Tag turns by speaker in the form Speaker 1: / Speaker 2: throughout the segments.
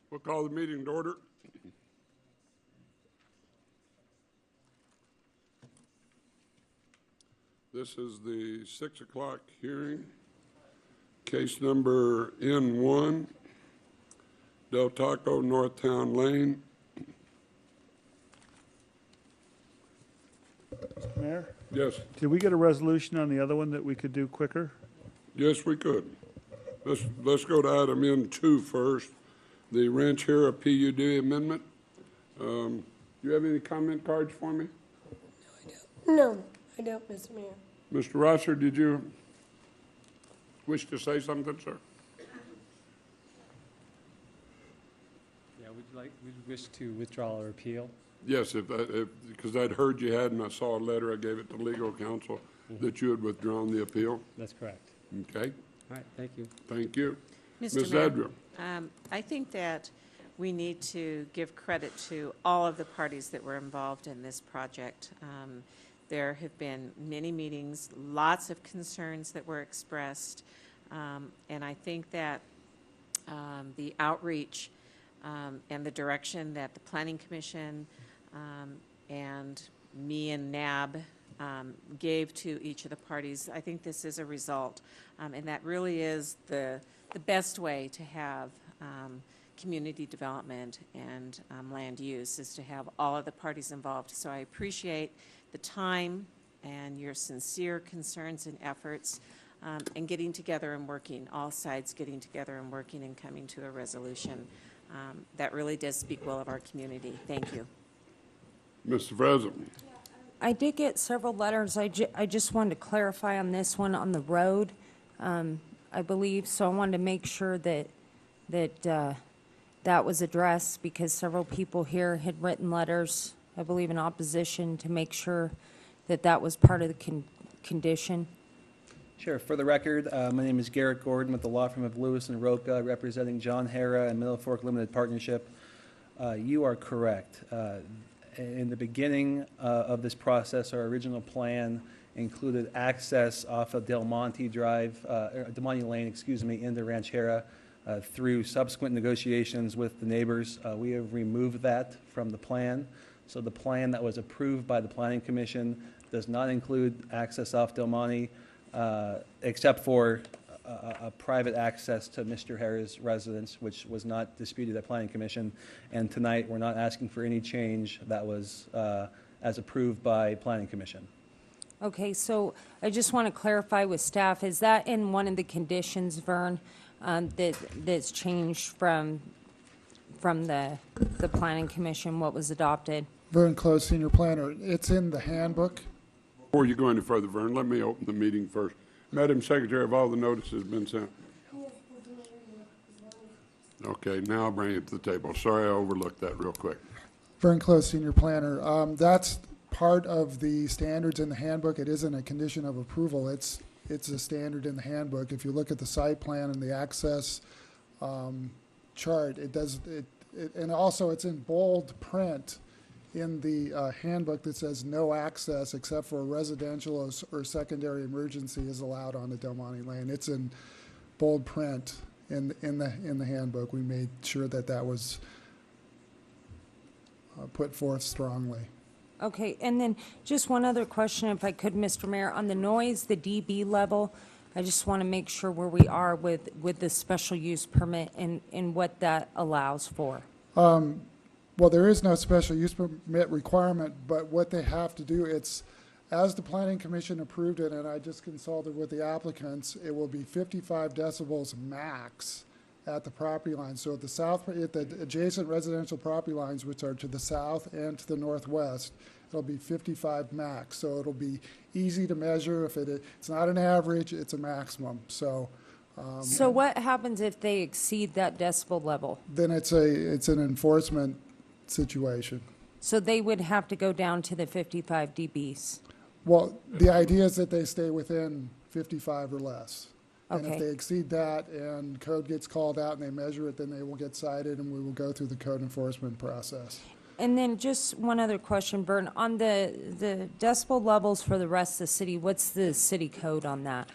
Speaker 1: We'll call the meeting to order. This is the 6 o'clock hearing. Case number N1, Del Taco, North Town Lane.
Speaker 2: Mr. Mayor,
Speaker 1: Yes,
Speaker 2: did we get a resolution on the other one that we could do quicker?
Speaker 1: yes, we could. Let's go to item N2 first, the Ranchera PUD amendment. Do you have any comment cards for me?
Speaker 3: No, I don't, Mr. Mayor.
Speaker 1: Mr. Rosser, did you wish to say something, sir?
Speaker 4: Yeah, we wish to withdraw our appeal.
Speaker 1: Yes, because I'd heard you had, and I saw a letter, I gave it to legal counsel, that you had withdrawn the appeal.
Speaker 4: That's correct.
Speaker 1: Okay,
Speaker 4: All right, thank you.
Speaker 1: thank you.
Speaker 5: Mr.
Speaker 1: Ms.
Speaker 5: Mayor,
Speaker 1: Adria.
Speaker 5: I think that we need to give credit to all of the parties that were involved in this project. There have been many meetings, lots of concerns that were expressed, and I think that the outreach and the direction that the Planning Commission and me and NAB gave to each of the parties, I think this is a result, and that really is the best way to have community development and land use, is to have all of the parties involved. So I appreciate the time and your sincere concerns and efforts and getting together and working, all sides getting together and working and coming to a resolution. That really does speak well of our community. Thank you.
Speaker 1: Mr. President.
Speaker 6: I did get several letters. I just wanted to clarify on this one on the road, I believe. So I wanted to make sure that that was addressed, because several people here had written letters, I believe, in opposition, to make sure that that was part of the condition.
Speaker 7: Sure. For the record, my name is Garrett Gordon with the law firm of Lewis and Roca, representing John Hara and Middle Fork Limited Partnership. You are correct. In the beginning of this process, our original plan included access off of Del Monte Drive, Del Monte Lane, excuse me, into Ranchera. Through subsequent negotiations with the neighbors, we have removed that from the plan. So the plan that was approved by the Planning Commission does not include access off Del Monte, except for a private access to Mr. Hara's residence, which was not disputed at Planning Commission. And tonight, we're not asking for any change that was as approved by Planning Commission.
Speaker 6: Okay, so I just want to clarify with staff, is that in one of the conditions, Vern, that's changed from the Planning Commission, what was adopted?
Speaker 8: Vern Close, Senior Planner. It's in the handbook.
Speaker 1: Before you go any further, Vern, let me open the meeting first. Madam Secretary, have all the notices been sent? Okay, now I'll bring it to the table. Sorry, I overlooked that real quick.
Speaker 8: Vern Close, Senior Planner. That's part of the standards in the handbook. It isn't a condition of approval. It's a standard in the handbook. If you look at the site plan and the access chart, it does it, and also it's in bold print in the handbook that says no access except for a residential or secondary emergency is allowed on the Del Monte Lane. It's in bold print in the handbook. We made sure that that was put forth strongly.
Speaker 6: Okay, and then just one other question, if I could, Mr. Mayor, on the noise, the dB level, I just want to make sure where we are with the special use permit and what that allows for.
Speaker 8: Well, there is no special use permit requirement, but what they have to do, it's, as the Planning Commission approved it, and I just consulted with the applicants, it will be 55 decibels max at the property line. So at the adjacent residential property lines, which are to the south and to the northwest, it'll be 55 max. So it'll be easy to measure. If it's not an average, it's a maximum. So
Speaker 6: what happens if they exceed that decibel level?
Speaker 8: then it's an enforcement situation.
Speaker 6: So they would have to go down to the 55 dBs.
Speaker 8: Well, the idea is that they stay within 55 or less. And if
Speaker 6: Okay.
Speaker 8: they exceed that and code gets called out and they measure it, then they will get cited and we will go through the code enforcement process.
Speaker 6: And then just one other question, Vern, on the decibel levels for the rest of the city, what's the city code on that?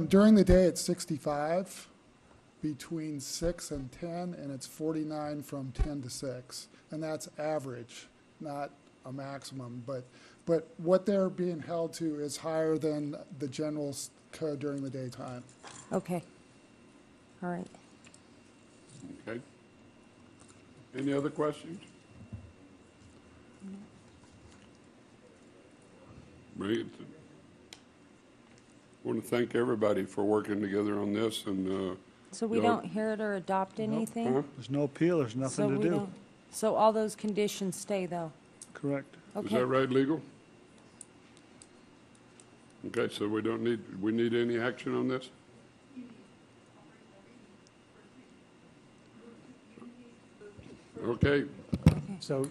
Speaker 8: During the day, it's 65. between 6 and 10, and it's 49 from 10 to 6. And that's average, not a maximum. But what they're being held to is higher than the general code during the daytime.
Speaker 6: Okay. All right.
Speaker 1: Okay. Any other questions? Bring it. I want to thank everybody for working together on this and,
Speaker 6: So we
Speaker 1: No.
Speaker 6: don't hear it or adopt anything?
Speaker 1: huh?
Speaker 2: There's no appeal, there's
Speaker 6: So
Speaker 2: nothing to
Speaker 6: we
Speaker 2: do.
Speaker 6: don't. So all those conditions stay, though?
Speaker 2: Correct.
Speaker 1: Is
Speaker 6: Okay.
Speaker 1: that right, legal? Okay, so we don't need, we need any action on this? Okay,
Speaker 9: So,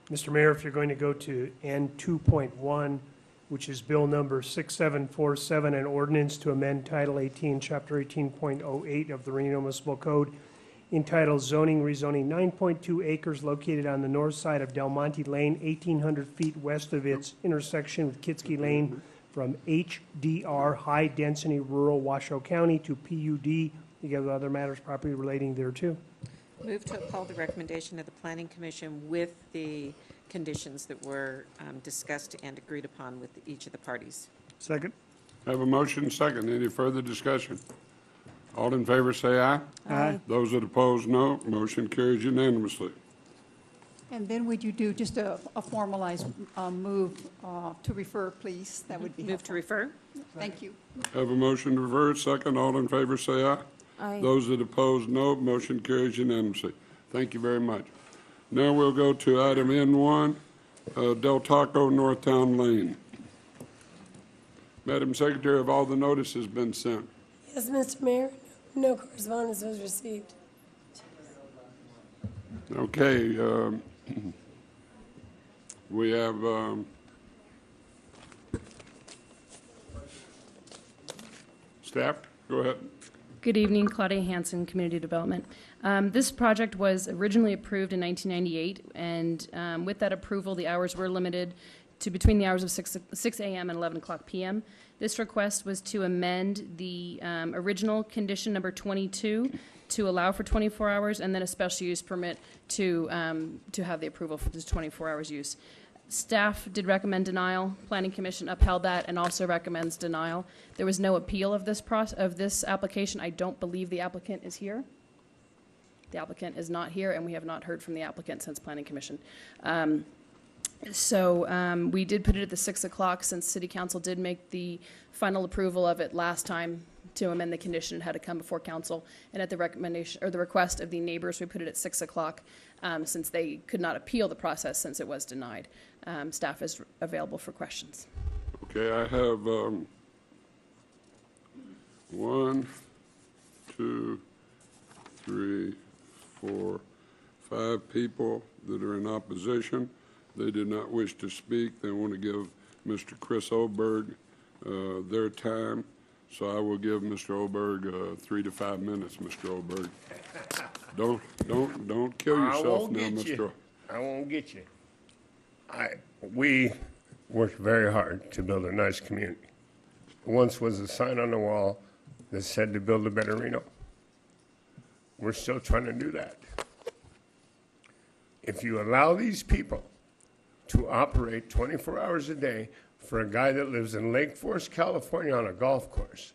Speaker 9: Mr. Mayor, if you're going to go to N 2.1, which is Bill number 6747, an ordinance to amend Title 18, Chapter 18.08 of the Reno Municipal Code, entitled zoning rezoning 9.2 acres located on the north side of Del Monte Lane, 1,800 feet west of its intersection with Kitsky Lane, from HDR, High Density Rural Washoe County, to PUD, together with other matters properly relating thereto.
Speaker 5: Move to uphold the recommendation of the Planning Commission with the conditions that were discussed and agreed upon with each of the parties.
Speaker 2: Second?
Speaker 1: have a motion second. Any further discussion? All in favor say aye.
Speaker 6: Aye.
Speaker 1: Those that oppose, no. Motion carries unanimously.
Speaker 10: And then would you do just a formalized move to refer, please? That would be
Speaker 5: Move to
Speaker 10: helpful.
Speaker 5: refer?
Speaker 10: Thank you.
Speaker 1: Have a motion to refer, second. All in favor say aye.
Speaker 6: Aye.
Speaker 1: Those that oppose, no. Motion carries unanimously. Thank you very much. Now we'll go to item N1, Del Taco Northtown Lane. Madam Secretary, have all the notices been sent?
Speaker 3: Yes, Mr. Mayor, no correspondence was received.
Speaker 1: Okay, we have, staff, go ahead.
Speaker 11: Good evening, Claudia Hansen, Community Development. This project was originally approved in 1998, and with that approval, the hours were limited to between the hours of 6 a.m. and 11 o'clock p.m. This request was to amend the original condition number 22 to allow for 24 hours, and then a special use permit to have the approval for this 24 hours use. Staff did recommend denial. Planning Commission upheld that and also recommends denial. There was no appeal of this application. I don't believe the applicant is here. The applicant is not here, and we have not heard from the applicant since Planning Commission. So we did put it at the 6 o'clock since City Council did make the final approval of it last time to amend the condition. It had to come before council, and at the recommendation or the request of the neighbors, we put it at 6 o'clock since they could not appeal the process since it was denied. Staff is available for questions.
Speaker 1: Okay, I have 1, 2, 3, 4, 5 people that are in opposition. They did not wish to speak. They want to give Mr. Chris Oberg their time. So I will give Mr. Oberg 3 to 5 minutes, Mr. Oberg. Don't kill yourself now, Mr.
Speaker 12: I won't get you. We worked very hard to build a nice community. Once was a sign on the wall that said to build a better Reno. We're still trying to do that. If you allow these people to operate 24 hours a day for a guy that lives in Lake Forest, California on a golf course,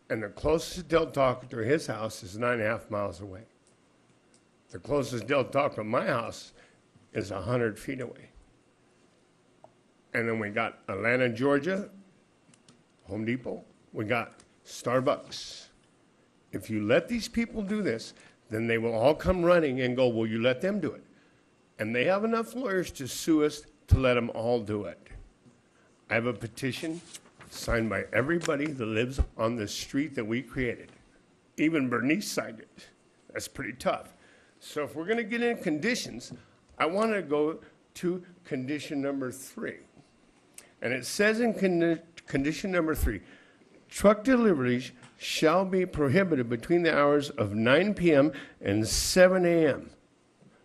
Speaker 12: and the closest Del Taco to his house is 9.5 miles away. The closest Del Taco to my house is 100 feet away. And then we got Atlanta, Georgia, Home Depot. We got Starbucks. If you let these people do this, then they will all come running and go, well, you let them do it. And they have enough lawyers to sue us to let them all do it. I have a petition signed by everybody that lives on the street that we created. Even Bernice signed it. That's pretty tough. So if we're going to get in conditions, I want to go to condition number 3. And it says in condition number 3, truck deliveries shall be prohibited between the hours of 9 p.m. and 7 a.m.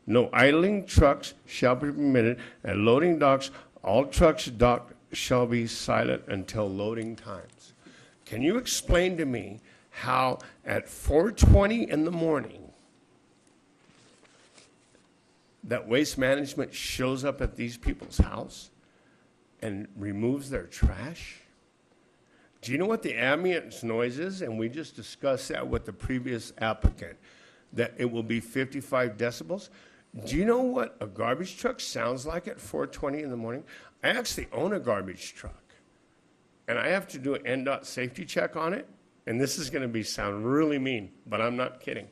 Speaker 12: No idling trucks shall be permitted at loading docks. All trucks docked shall be silent until loading times. Can you explain to me how at 4:20 in the morning that Waste Management shows up at these people's house and removes their trash? Do you know what the ambient noise is? And we just discussed that with the previous applicant, that it will be 55 decibels. Do you know what a garbage truck sounds like at 4:20 in the morning? I actually own a garbage truck, and I have to do an NDOT safety check on it, and this is going to sound really mean, but I'm not kidding.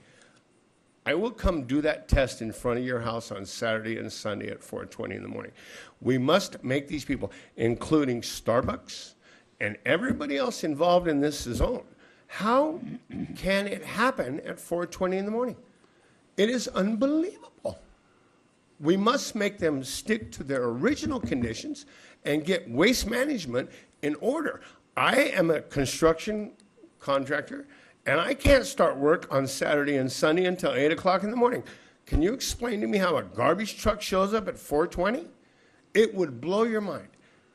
Speaker 12: I will come do that test in front of your house on Saturday and Sunday at 4:20 in the morning. We must make these people, including Starbucks and everybody else involved in this zone. How can it happen at 4:20 in the morning? It is unbelievable. We must make them stick to their original conditions and get Waste Management in order. I am a construction contractor, and I can't start work on Saturday and Sunday until 8 o'clock in the morning. Can you explain to me how a garbage truck shows up at 4:20? It would blow your mind.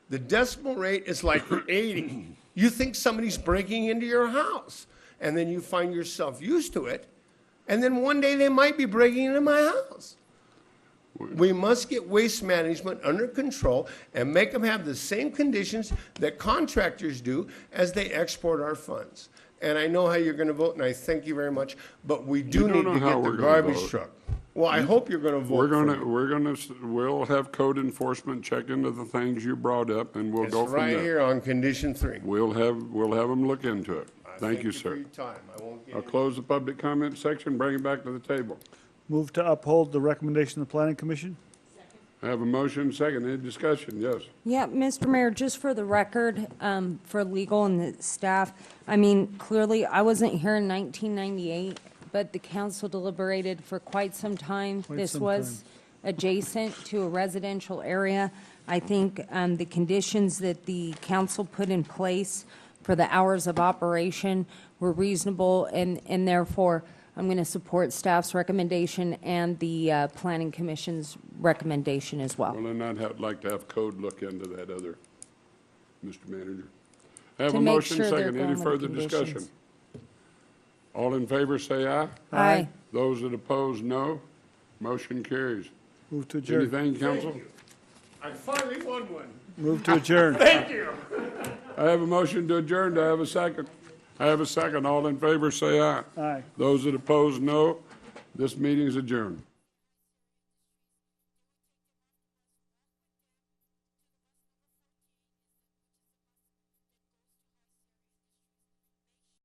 Speaker 12: The decibel rate is like 80. You think somebody's breaking into your house, and then you find yourself used to it, and then one day they might be breaking into my house. We must get Waste Management under control and make them have the same conditions that contractors do as they export our funds. And I know how you're going to vote, and I thank you very much, but we do need to get the garbage truck. Well, I hope you're going to vote
Speaker 1: We'll have code enforcement check into the things you brought up, and we'll go from there.
Speaker 12: It's right here on condition 3.
Speaker 1: We'll have them look into it. Thank you,
Speaker 12: for
Speaker 1: sir.
Speaker 12: your time. I won't get
Speaker 1: I'll close the public comment section, bring it back to the table.
Speaker 2: Move to uphold the recommendation of the Planning Commission?
Speaker 1: I have a motion, second. Any discussion? Yes.
Speaker 6: Yeah, Mr. Mayor, just for the record, for legal and the staff, I mean, clearly, I wasn't here in 1998, but the council deliberated for quite some time. This was adjacent to a residential area. I think the conditions that the council put in place for the hours of operation were reasonable, and therefore, I'm going to support staff's recommendation and the Planning Commission's recommendation as well.
Speaker 1: Well, then I'd like to have code look into that other, Mr. Manager. I have
Speaker 6: To
Speaker 1: a
Speaker 6: make
Speaker 1: motion,
Speaker 6: sure they're
Speaker 1: second. Any
Speaker 6: going with
Speaker 1: further
Speaker 6: the
Speaker 1: discussion?
Speaker 6: conditions.
Speaker 1: All in favor, say aye.
Speaker 6: Aye.
Speaker 1: Those that oppose, no. Motion carries.
Speaker 2: Move to adjourn.
Speaker 1: Anything, council?
Speaker 12: I finally won one.
Speaker 2: Move to adjourn.
Speaker 12: Thank you.
Speaker 1: I have a motion to adjourn. Do I have a second? I have a second. All in favor, say aye.
Speaker 2: Aye.
Speaker 1: Those that oppose, no. This meeting is adjourned.